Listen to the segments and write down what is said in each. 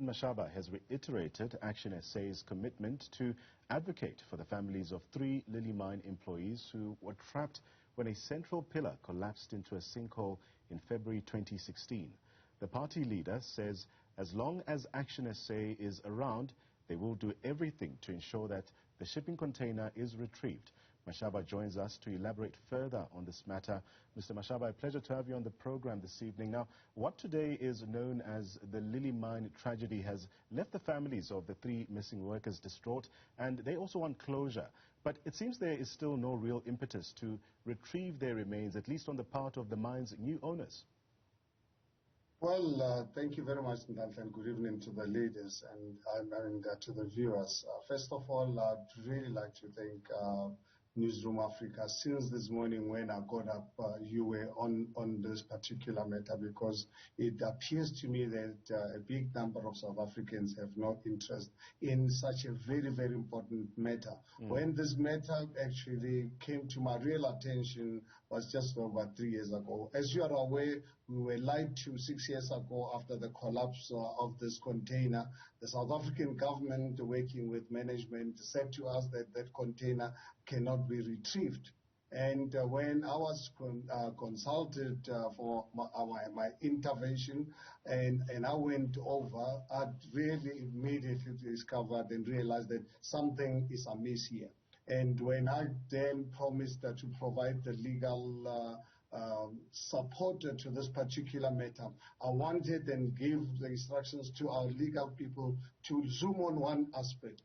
Mashaba has reiterated ActionSA's commitment to advocate for the families of 3 Lily Mine employees who were trapped when a central pillar collapsed into a sinkhole in February 2016. The party leader says as long as ActionSA is around, they will do everything to ensure that the shipping container is retrieved. Mashaba joins us to elaborate further on this matter. Mr. Mashaba, a pleasure to have you on the program this evening. Now, what today is known as the Lily Mine tragedy has left the families of the 3 missing workers distraught, and they also want closure. But it seems there is still no real impetus to retrieve their remains, at least on the part of the mine's new owners. Well, thank you very much, Ndantla, and good evening to the leaders and to the viewers. First of all, I'd really like to thank Newzroom Afrika. Since this morning when I got up, you were on this particular matter, because it appears to me that a big number of South Africans have no interest in such a very, very important matter. When this matter actually came to my real attention was just over 3 years ago. As you are aware, we were lied to 6 years ago after the collapse of this container. The South African government, working with management, said to us that that container cannot be retrieved. And when I was consulted for my intervention and I went over, I really immediately discovered and realized that something is amiss here. And when I then promised to provide the legal support to this particular matter, I wanted and gave the instructions to our legal people to zoom on one aspect.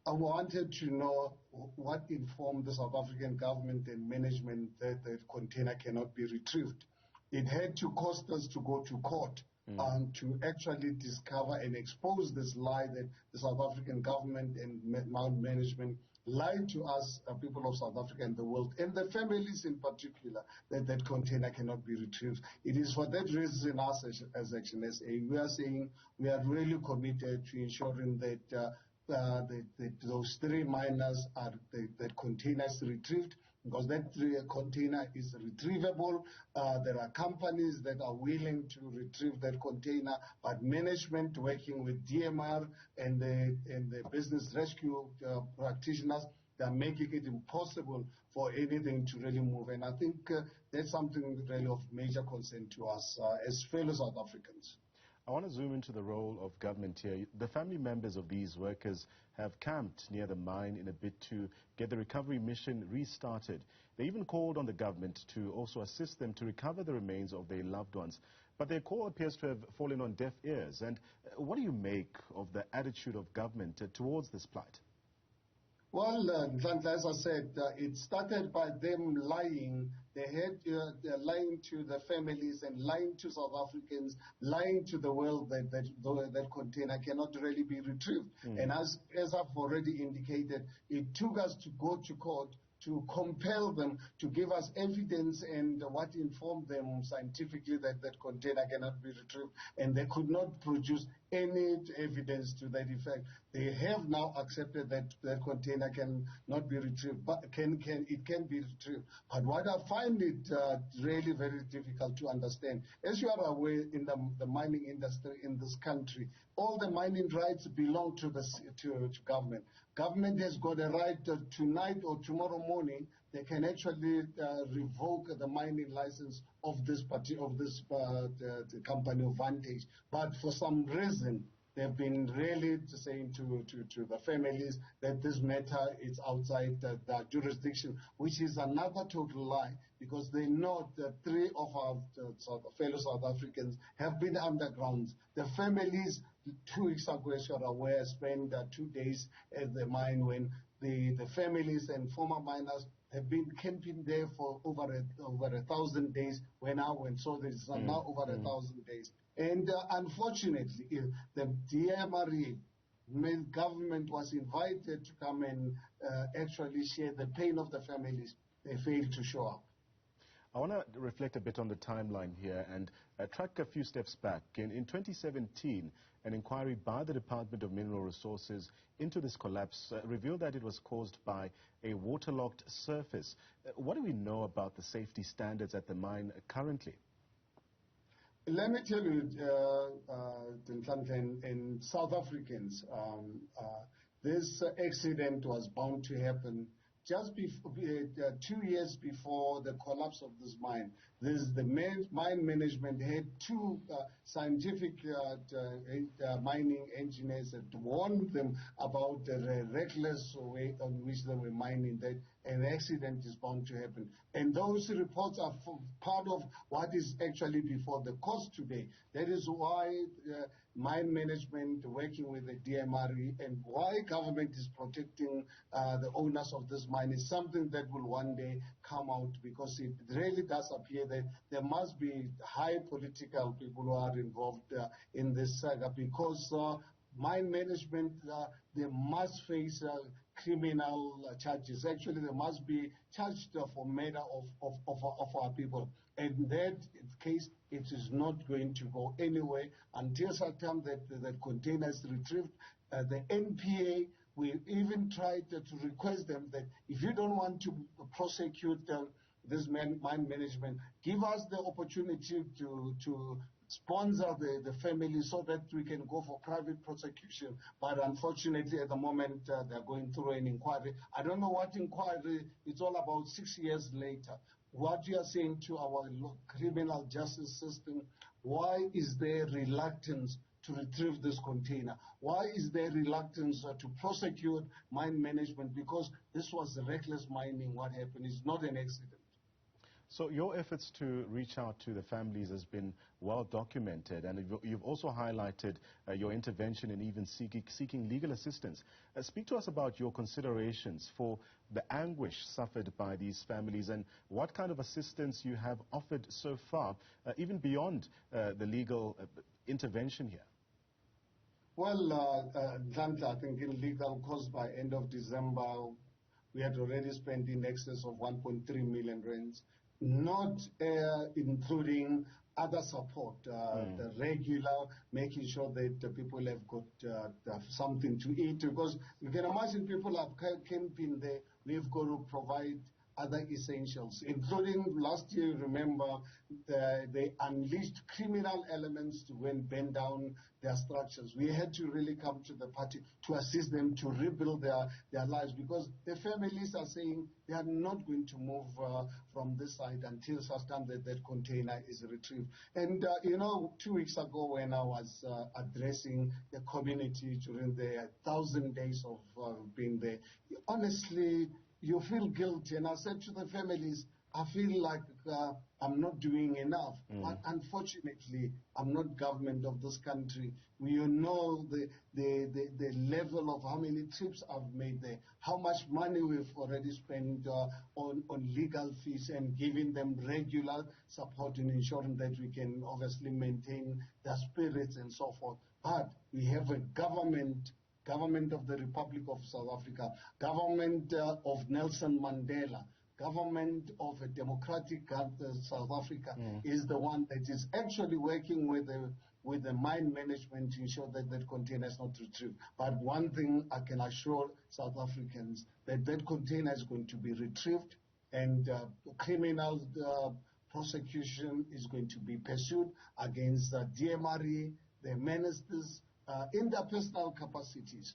I wanted to know what informed the South African government and management that the container cannot be retrieved. It had to cost us to go to court and to actually discover and expose this lie that the South African government and management lied to us, people of South Africa and the world, and the families in particular, that that container cannot be retrieved. It is for that reason, us as ActionSA, we are saying we are really committed to ensuring that those 3 miners are that container is retrieved, because that container is retrievable. There are companies that are willing to retrieve that container, but management working with DMR and the business rescue practitioners, they are making it impossible for anything to really move. And I think that's something really of major concern to us as fellow South Africans. I want to zoom into the role of government here. The family members of these workers have camped near the mine in a bid to get the recovery mission restarted. They even called on the government to also assist them to recover the remains of their loved ones. But their call appears to have fallen on deaf ears. And what do you make of the attitude of government towards this plight? Well, as I said, it started by them lying. They're lying to the families and lying to South Africans, lying to the world that container cannot really be retrieved. And as I've already indicated, it took us to go to court to compel them to give us evidence and what informed them scientifically that that container cannot be retrieved, and they could not produce any evidence to that effect. They have now accepted that that container cannot be retrieved, but it can be retrieved. But what I find it really very difficult to understand, as you are aware, in the mining industry in this country, all the mining rights belong to government. Government has got a right tonight or tomorrow morning. They can actually revoke the mining license of this the company of Vantage. But for some reason, they've been really saying to the families that this matter is outside the jurisdiction, which is another total lie, because they know that 3 of our fellow South Africans have been underground. The families, 2 weeks ago, as you are aware, spent 2 days at the mine, when the families and former miners have been camping there for over 1,000 days when I went. So there's now over 1,000 days. And unfortunately, the DMR government was invited to come and actually share the pain of the families. They failed to show up. I want to reflect a bit on the timeline here and track a few steps back. In 2017, an inquiry by the Department of Mineral Resources into this collapse revealed that it was caused by a waterlogged surface. What do we know about the safety standards at the mine currently? Let me tell you, in South Africans, this accident was bound to happen just before, 2 years before the collapse of this mine. The mine management had two scientific mining engineers that warned them about the reckless way on which they were mining, that an accident is bound to happen. And those reports are part of what is actually before the court today. That is why mine management working with the DMRE and why government is protecting the owners of this mine is something that will one day come out, because it really does appear that there must be high political people who are involved in this saga, because mine management, they must face criminal charges. Actually, they must be charged for murder of our people. And in that case, it is not going to go anywhere until such time that that container is retrieved. The NPA, we even tried to request them that if you don't want to prosecute this mine management, give us the opportunity to sponsor the family so that we can go for private prosecution. But unfortunately, at the moment, they're going through an inquiry. I don't know what inquiry. It's all about 6 years later. What you are saying to our criminal justice system, why is there reluctance to retrieve this container? Why is there reluctance to prosecute mine management? Because this was reckless mining. What happened is not an accident. So your efforts to reach out to the families has been well documented, and you've also highlighted your intervention in even seeking legal assistance. Speak to us about your considerations for the anguish suffered by these families and what kind of assistance you have offered so far, even beyond the legal intervention here. Well, I think in legal costs by end of December, we had already spent in excess of 1.3 million rands, not including other support, the regular, making sure that the people have got something to eat. Because you can imagine people have camped in there, we've got to provide other essentials, including last year, remember, they unleashed criminal elements to go and bend down their structures. We had to really come to the party to assist them to rebuild their lives, because the families are saying they are not going to move from this side until such time that container is retrieved. And, 2 weeks ago when I was addressing the community during the 1,000 days of being there, honestly, you feel guilty. And I said to the families, I feel like I'm not doing enough. But unfortunately, I'm not government of this country. We know the level of how many trips I've made there, how much money we've already spent on legal fees and giving them regular support and ensuring that we can obviously maintain their spirits and so forth. But we have a government of the Republic of South Africa, government of Nelson Mandela, government of a democratic South Africa is the one that is actually working with the mine management to ensure that that container is not retrieved. But one thing I can assure South Africans, that container is going to be retrieved, and criminal prosecution is going to be pursued against DMRE, the ministers, in their personal capacities,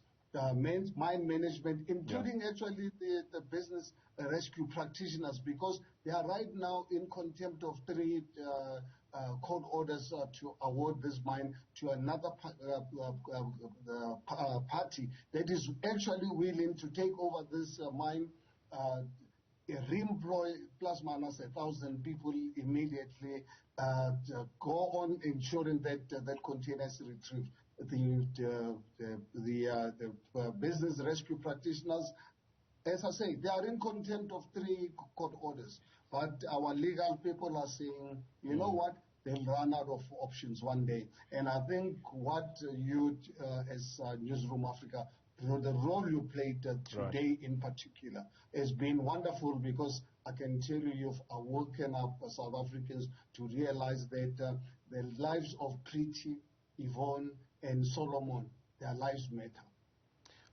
mine management, including actually the business rescue practitioners, because they are right now in contempt of 3 court orders to award this mine to another party that is actually willing to take over this mine, reemploy plus minus 1,000 people immediately, go on ensuring that that container is retrieved. The business rescue practitioners, as I say, they are in contempt of 3 court orders. But our legal people are saying, you know what, they'll run out of options one day. And I think what you, as Newzroom Afrika, the role you played today in particular has been wonderful, because I can tell you, you've awoken up South Africans to realize that the lives of Pretty, Yvonne, and Solomon, their lives matter.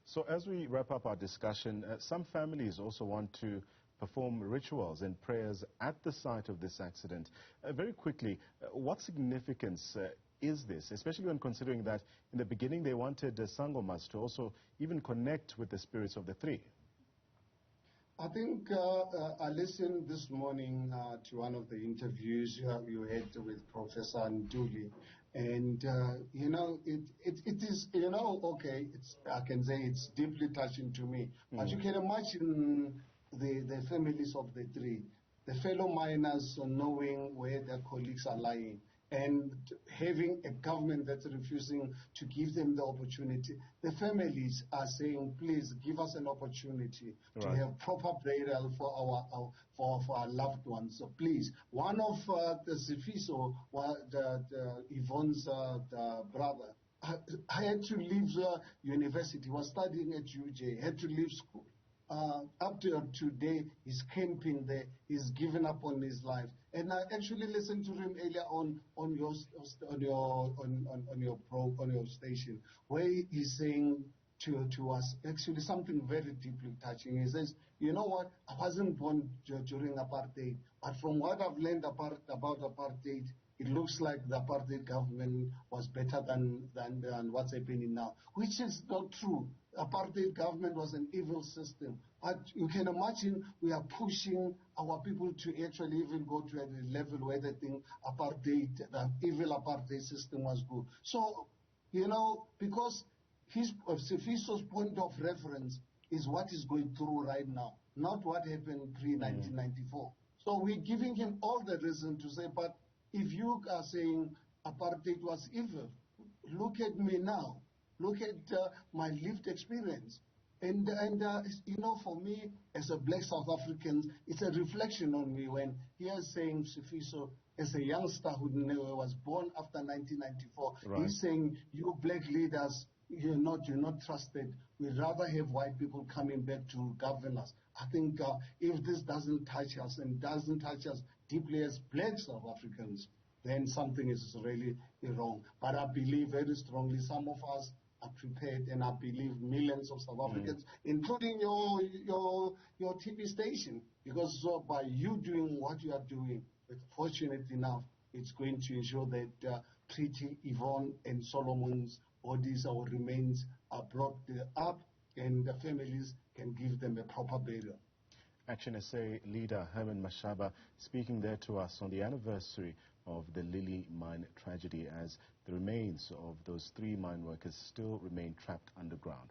So as we wrap up our discussion, some families also want to perform rituals and prayers at the site of this accident. Very quickly, what significance is this, especially when considering that in the beginning they wanted Sangomas to also even connect with the spirits of the three? I think I listened this morning to one of the interviews you had with Professor Nduli, and you know, it is, you know, okay, I can say it's deeply touching to me. But you can imagine the families of the three, the fellow miners knowing where their colleagues are lying, and having a government that's refusing to give them the opportunity. The families are saying, please give us an opportunity to have proper burial for our loved ones. So please, one of the Sifiso, Yvonne's brother, I had to leave university, was studying at UJ, had to leave school. Up to today, he's camping there. He's given up on his life. And I actually listened to him earlier on your station, where he's saying to us actually something very deeply touching. He says, you know what? I wasn't born during apartheid, but from what I've learned about apartheid, it looks like the apartheid government was better than what's happening now, which is not true. Apartheid government was an evil system. But you can imagine we are pushing our people to actually even go to a level where they think apartheid, the evil apartheid system was good. So, you know, because Sifiso's point of reference is what is going through right now, not what happened pre-1994. So we're giving him all the reason to say, but if you are saying apartheid was evil, look at me now. Look at my lived experience. And you know, for me, as a black South African, it's a reflection on me when he is saying, Sifiso, as a youngster who was born after 1994, he's saying, you black leaders, you're not trusted. We'd rather have white people coming back to govern us. I think if this doesn't touch us and doesn't touch us deeply as black South Africans, then something is really wrong. But I believe very strongly some of us are prepared, and I believe millions of South Africans, including your TV station, because by you doing what you are doing, fortunate enough, it's going to ensure that Treaty, Yvonne, and Solomon's bodies or remains are brought up, and the families can give them a proper burial. ActionSA leader Herman Mashaba speaking there to us on the anniversary of the Lily mine tragedy, as the remains of those 3 mine workers still remain trapped underground.